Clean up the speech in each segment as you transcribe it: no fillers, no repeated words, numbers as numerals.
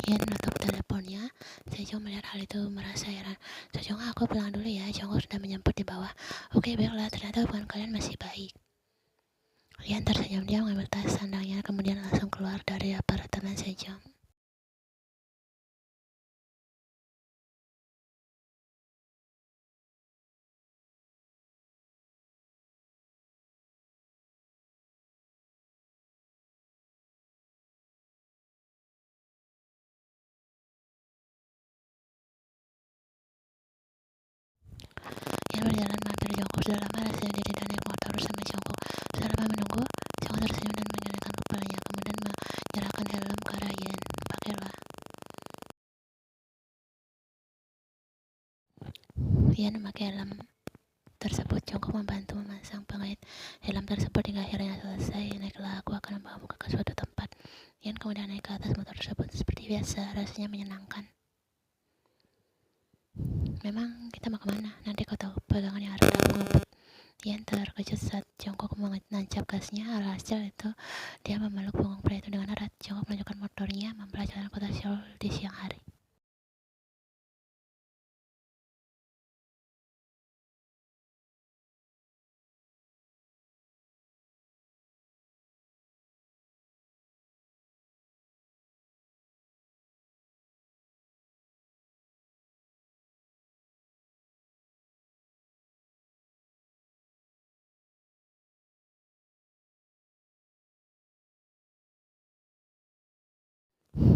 Ian menatap teleponnya. Sejong melihat hal itu merasa heran. Sejong, aku pulang dulu ya. Jongkok sudah menjemput di bawah. Oke, baiklah. Ternyata hubungan kalian masih baik. Ian tersenyum. Dia mengambil tas sandangnya kemudian langsung keluar dari apartemen Sejong. Ian berjalan mampir Jongkok. Sudah lama rasanya dia tidak naik motor bersama Jongkok. Sudah lama menunggu. Jongkok tersenyum dan mengelengkan kepalanya, kemudian menyerahkan helm ke arah Ian. Pakailah. Ian memakai helm tersebut. Jongkok membantu memasang pengait helm tersebut hingga akhirnya selesai. Naiklah, aku akan membawamu ke suatu tempat. Ian kemudian naik ke atas motor tersebut. Seperti biasa, rasanya menyenangkan. Memang kita mau kemana? Nanti kau tahu, pegangan yang harus aku ngebut. Ian terkejut saat Jongkok menancap gasnya. Alhasil itu dia memeluk punggung pria itu dengan erat. Jongkok menunjukkan motornya membelah jalan kota Seoul di siang hari.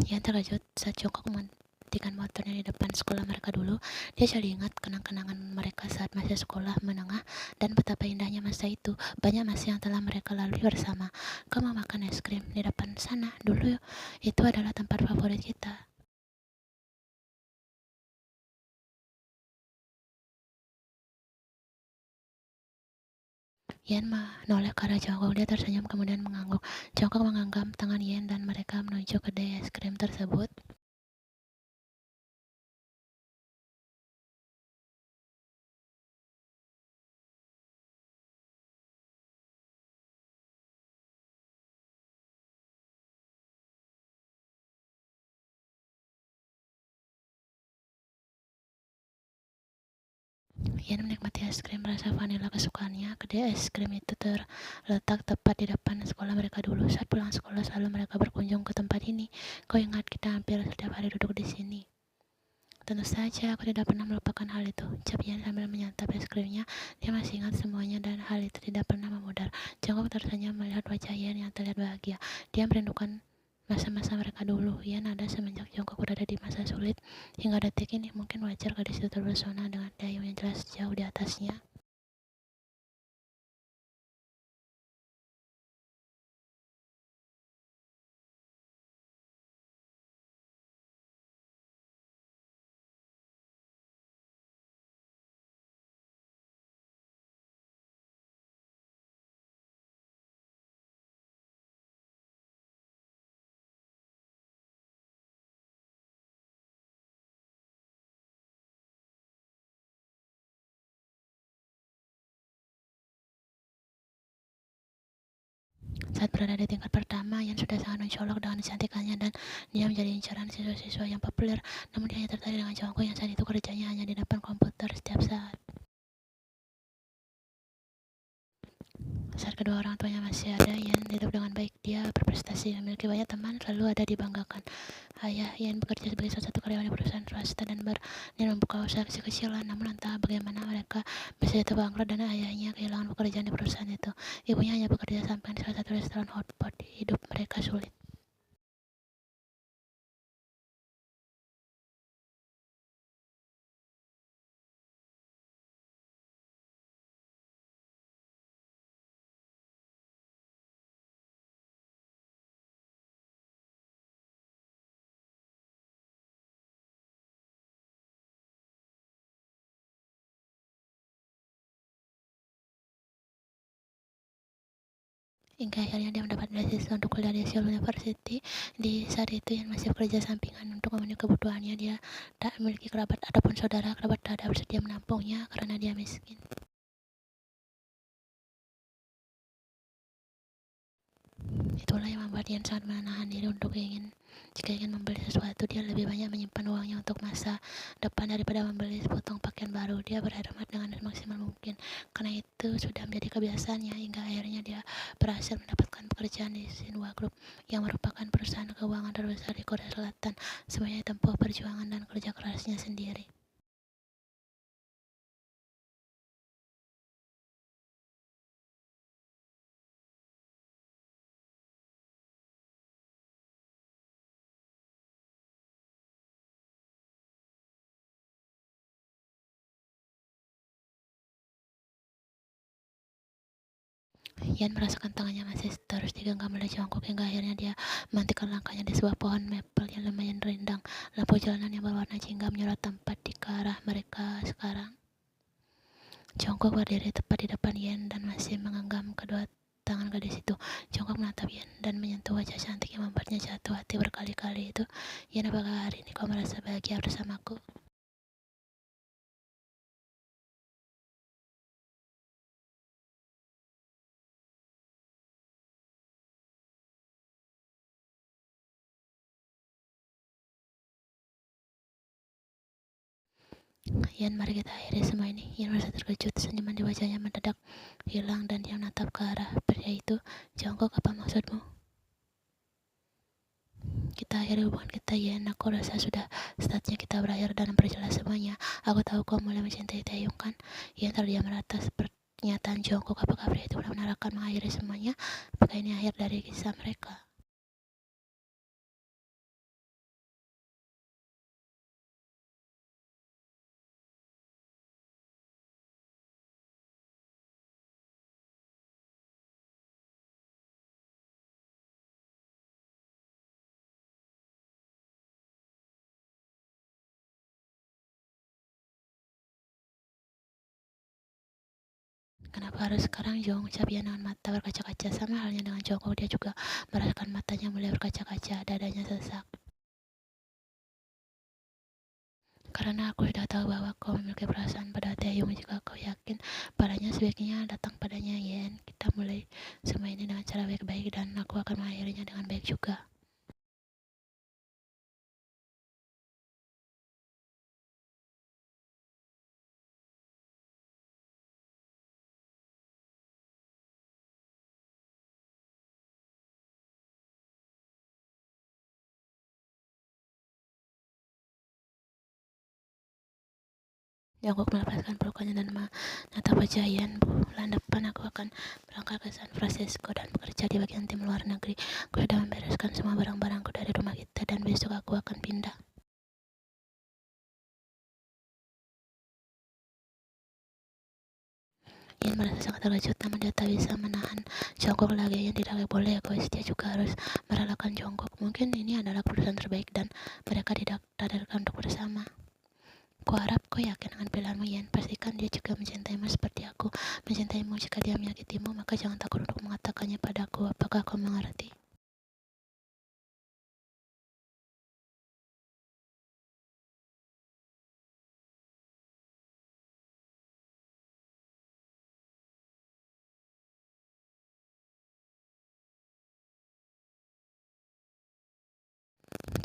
Ian terkejut saat Jongkok menghentikan motornya di depan sekolah mereka dulu. Dia jadi ingat kenang-kenangan mereka saat masih sekolah menengah dan betapa indahnya masa itu. Banyak masa yang telah mereka lalui bersama. Kau mau makan es krim di depan sana dulu? Itu adalah tempat favorit kita. Ian menoleh ke arah Jongkok. Dia tersenyum kemudian mengangguk. Jongkok menggenggam tangan Ian dan mereka menuju kedai es krim tersebut. Ian menikmati es krim rasa vanila kesukaannya. Kedai es krim itu terletak tepat di depan sekolah mereka dulu. Saat pulang sekolah selalu mereka berkunjung ke tempat ini. Kau ingat kita hampir setiap hari duduk di sini? Tentu saja, aku tidak pernah melupakan hal itu. Ucap Ian sambil menyantap es krimnya. Dia masih ingat semuanya dan hal itu tidak pernah memudar. Jongkok tersenyum melihat wajah Ian yang terlihat bahagia. Dia merindukan masa-masa mereka dulu. Ian ada semenjak Jongkok berada di masa sulit. Hingga detik ini mungkin wajar gadis itu terpesona dengan dayung yang jelas jauh di atasnya. Saat berada di tingkat pertama, Ian sudah sangat mencolok dengan kecantikannya dan dia menjadi incaran siswa-siswa yang populer. Namun dia hanya tertarik dengan Jongkok yang saat itu kerjanya hanya di depan komputer setiap saat. Saat kedua orang tuanya masih ada, Ian hidup dengan baik. Dia berprestasi, memiliki banyak teman, selalu ada dibanggakan. Ayah Ian bekerja sebagai salah satu karyawan di perusahaan swasta dan berniat membuka usaha kecil-kecilan. Namun entah bagaimana mereka bisa jatuh bangkrut dan ayahnya kehilangan pekerjaan di perusahaan itu. Ibunya hanya bekerja sampingan di salah satu restoran hotpot. Hidup mereka sulit. Hingga akhirnya dia mendapat beasiswa untuk kuliah di Seoul University. Di saat itu yang masih bekerja sampingan untuk memenuhi kebutuhannya. Dia tak memiliki kerabat ataupun saudara kerabat tak ada bersedia menampungnya karena dia miskin. Itulah yang membuat Ian sangat menahan diri untuk jika ingin membeli sesuatu, dia lebih banyak menyimpan uangnya untuk masa depan daripada membeli sepotong pakaian baru. Dia berhemat dengan maksimal mungkin. Karena itu sudah menjadi kebiasaannya hingga akhirnya dia berhasil mendapatkan pekerjaan di Shinhua Group yang merupakan perusahaan keuangan terbesar di Korea Selatan. Semuanya tempuh perjuangan dan kerja kerasnya sendiri. Ian merasakan tangannya masih terus digenggam oleh jongkok hingga akhirnya dia menghentikan langkahnya di sebuah pohon maple yang lumayan rindang. Lampu jalanan yang berwarna jingga menyorot tempat di ke arah mereka sekarang. Jongkok berdiri tepat di depan Ian dan masih menggenggam kedua tangan gadis itu. Jongkok menatap Ian dan menyentuh wajah cantik yang membuatnya jatuh hati berkali-kali. Itu, Ian, apakah hari ini kau merasa bahagia bersamaku? Ian, mari kita akhiri semua ini. Ian merasa terkejut, senyuman di wajahnya mendadak hilang dan dia menatap ke arah pria itu. Jongkok, apa maksudmu? Kita akhiri hubungan kita, Ian. Aku rasa sudah saatnya kita berakhir dan memperjelas semuanya. Aku tahu kau mulai mencintai Taeyong, kan? Ian terdiam atas pernyataan Jongkok. Apakah pria itu benar-benar akan mengakhiri semuanya? Apakah ini akhir dari kisah mereka? Kenapa harus sekarang? Jong, ucap Ian dengan mata berkaca-kaca. Sama halnya dengan Jongkok, dia juga merasakan matanya mulai berkaca-kaca, dadanya sesak. Karena aku sudah tahu bahwa kau memiliki perasaan pada Taeyong. Jika kau yakin padanya, sebaiknya datang padanya, Yen. Kita mulai semua ini dengan cara baik-baik dan aku akan mengakhirinya dengan baik juga. Jongkok melepaskan pelukannya dan menatap wajah Ian. Bulan depan aku akan berangkat ke San Francisco dan bekerja di bagian tim luar negeri. Aku sudah membereskan semua barang-barangku dari rumah kita dan besok aku akan pindah. Ian merasa sangat terkejut, namun dia tak bisa menahan Jongkok lagi. Ian tidak boleh egois, dia juga harus merelakan Jongkok. Mungkin ini adalah keputusan terbaik dan mereka tidak takdirkan untuk bersama. Kuharap kau yakin dengan pilihanmu, Ian. Pastikan dia juga mencintaimu seperti aku mencintaimu. Jika dia menyakitimu, maka jangan takut untuk mengatakannya padaku. Apakah kau mengerti?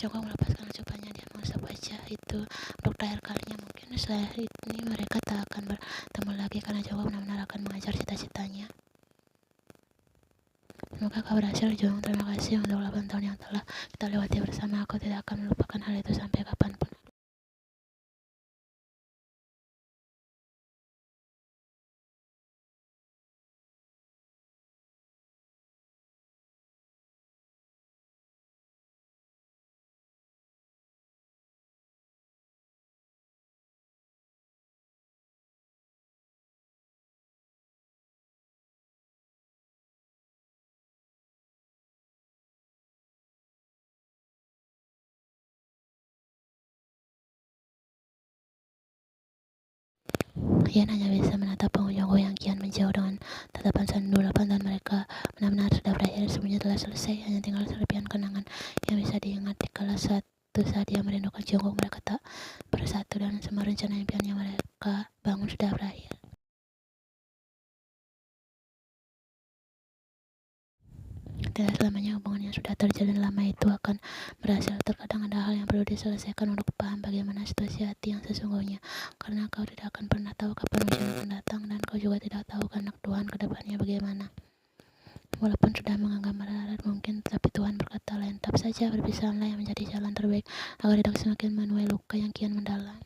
Jongkok melepaskan ucapannya. Dia mengusap wajah itu untuk terakhir kalinya. Mungkin setelah ini mereka tak akan bertemu lagi karena Jongkok benar-benar akan mengajar cita-citanya. Semoga kau berhasil, Jong. Terima kasih untuk 8 tahun yang telah kita lewati bersama. Aku tidak akan melupakan hal itu sampai kapanpun. Ian hanya bisa menatap pengunjung yang kian menjauh dengan tatapan sendu. 8 tahun mereka benar-benar sudah berakhir. Semuanya telah selesai. Hanya tinggal serpihan kenangan yang bisa diingat di kala suatu saat dia merindukan Jongkok. Mereka tak bersatu dan semua rencana impian yang mereka bangun sudah berakhir. Tidak selamanya hubungan yang sudah terjalin lama itu akan berhasil. Terkadang ada hal yang perlu diselesaikan untuk paham bagaimana situasi hati yang sesungguhnya. Karena kau tidak akan pernah tahu kapan hujan akan datang, dan kau juga tidak tahu kehendak Tuhan ke depannya bagaimana. Walaupun sudah menganggap merarat mungkin, tetapi Tuhan berkata lain. Tetap saja perpisahanlah yang menjadi jalan terbaik agar tidak semakin menuai luka yang kian mendalam.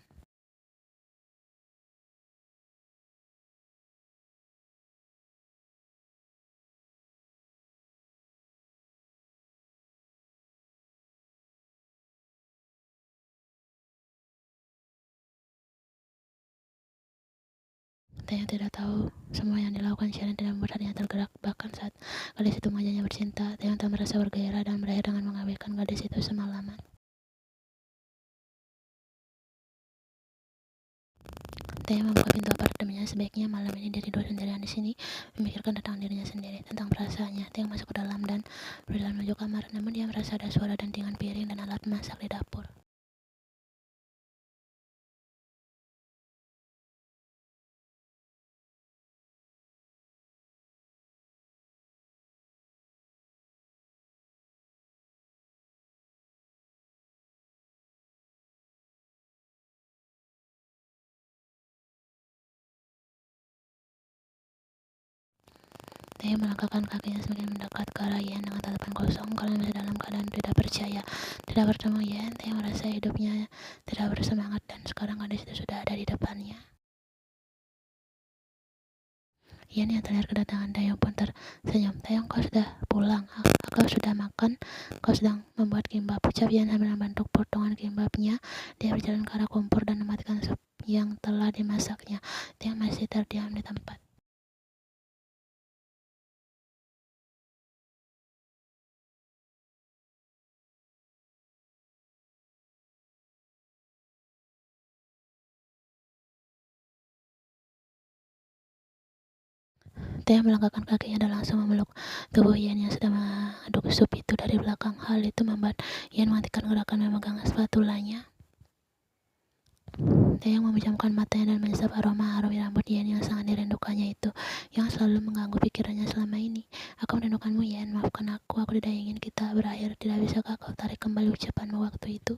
Tanya tidak tahu semua yang dilakukan Sharon tidak membuat hatinya tergerak. Bahkan saat gadis itu mengajaknya bercinta, Tanya tak merasa bergairah dan berakhir dengan mengabaikan gadis itu semalaman. Tanya membuka pintu apartemennya. Sebaiknya malam ini dia tidur sendirian di sini, memikirkan tentang dirinya sendiri, tentang perasaannya. Tanya masuk ke dalam dan berjalan menuju kamar. Namun dia merasa ada suara dentingan piring dan alat masak di dapur. Tanya melangkahkan kakinya semakin mendekat ke arah Yen dengan tatapan kosong karena masih dalam keadaan tidak percaya. Tidak bertemu Yen, Tanya merasa hidupnya tidak bersemangat, dan sekarang gadis itu sudah ada di depannya. Yen yang terlihat kedatangan Taeyong pun tersenyum. Taeyong, kau sudah pulang. Kau sudah makan. Kau sedang membuat kimbap. Ucap Yen sambil membentuk potongan kimbapnya. Dia berjalan ke arah kompor dan mematikan sup yang telah dimasaknya. Taeyong masih terdiam di tempat. Taeyong melangkahkan kakinya dan langsung memeluk tubuh Yen yang sedang mengaduk sup itu dari belakang. Hal itu membuat Yen menghentikan gerakan memegang spatulanya. Taeyong memejamkan matanya dan menyesap aroma harum rambut Yen yang sangat dirindukannya itu, yang selalu mengganggu pikirannya selama ini. Aku merindukanmu Yen, maafkan aku tidak ingin kita berakhir. Tidak bisakah kau tarik kembali ucapanmu waktu itu?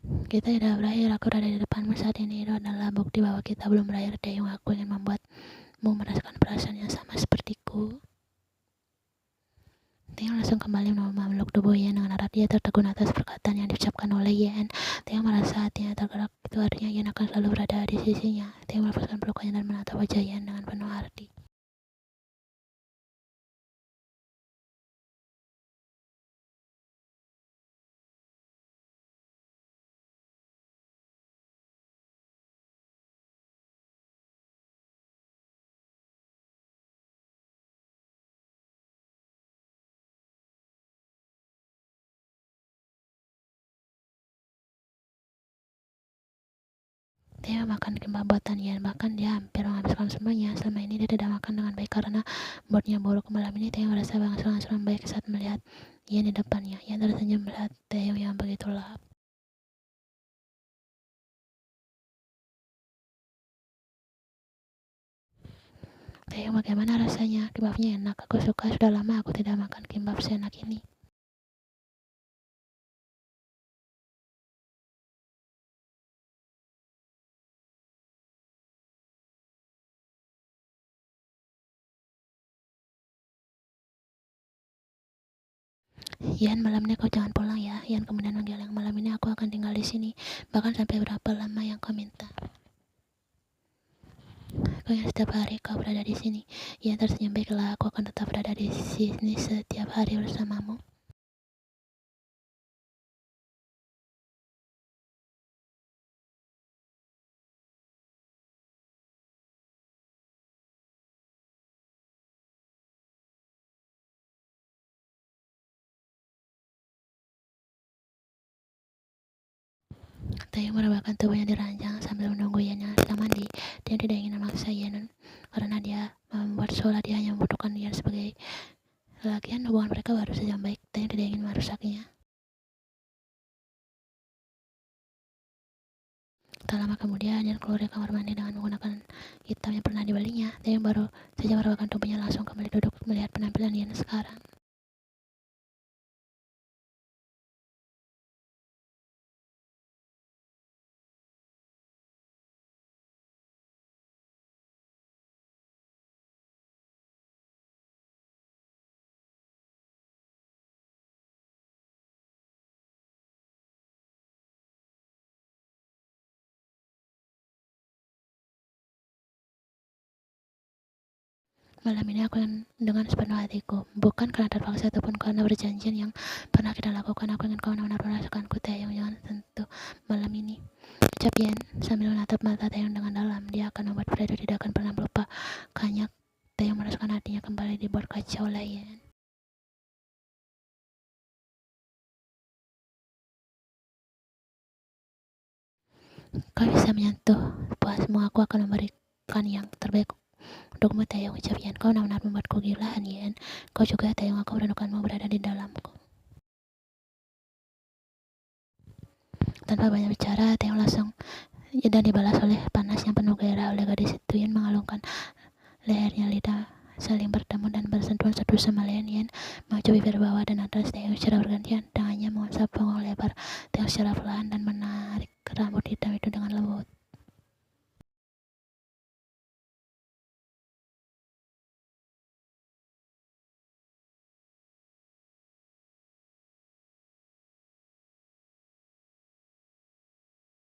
Kita tidak berakhir, aku berada di depanmu saat ini. Itu adalah bukti bahwa kita belum berakhir. Taeyong, aku ingin membuatmu merasakan perasaan yang sama sepertiku. Taeyong langsung kembali memeluk tubuh Yen dengan erat. Dia tertegun atas perkataan yang diucapkan oleh Yen. Taeyong merasa hatinya tergerak. Itu artinya Yen akan selalu berada di sisinya. Taeyong melepaskan pelukannya dan menatap wajah Yen dengan penuh arti. Dia makan kimbap buatan Yen, bahkan dia hampir menghabiskan semuanya. Selama ini dia tidak makan dengan baik karena moodnya buruk. Malam ini Taeyong merasa berangsur-angsur baik saat melihat Yen di depannya. Yen tersenyum melihat Taeyong yang begitu lahap. Taeyong, bagaimana rasanya? Kimbapnya enak, aku suka. Sudah lama aku tidak makan kimbap seenak ini. Yan, malam ini kau jangan pulang ya. Yan kemudian menggeleng, malam ini aku akan tinggal di sini, bahkan sampai berapa lama yang kau minta. Kau yang setiap hari kau berada di sini. Yan tersenyum, baiklah, aku akan tetap berada di sini setiap hari bersamamu. Taeyong merebahkan tubuhnya di ranjang sambil menunggu Yan yang sedang mandi. Dia tidak ingin memaksa Yan karena dia membuat sholat. Dia hanya membutuhkan Yan sebagai Lagian hubungan mereka baru saja baik, Taeyong tidak ingin merusaknya. Tak lama kemudian, Yan keluar dari kamar mandi dengan menggunakan hitam yang pernah dibelinya. Taeyong baru saja merebahkan tubuhnya langsung kembali duduk melihat penampilan Yan sekarang. Malam ini aku dengan sepenuh hatiku, bukan karena terpaksa ataupun karena perjanjian yang pernah kita lakukan. Aku ingin kau benar-benar merasakanku, Taeyong. Jangan sentuh malam ini, ucap Yan sambil menatap mata Taeyong dengan dalam. Dia akan membuat pria itu tidak akan pernah melupakannya. Taeyong merasakan hatinya kembali dibuat kacau oleh Yan. Kau bisa menyentuh puasmu, aku akan memberikan yang terbaik untukmu, Taeyong, ucap Yan. Kau benar-benar membuatku gila, Yan. Kau juga, Taeyong, aku merindukanmu berada di dalamku. Tanpa banyak bicara, Taeyong langsung dan dibalas oleh panas yang penuh gairah oleh gadis itu. Yan mengalungkan lehernya, lidah saling bertemu dan bersentuhan satu sama lain. Yan mengucap bibir bawah dan atas Taeyong secara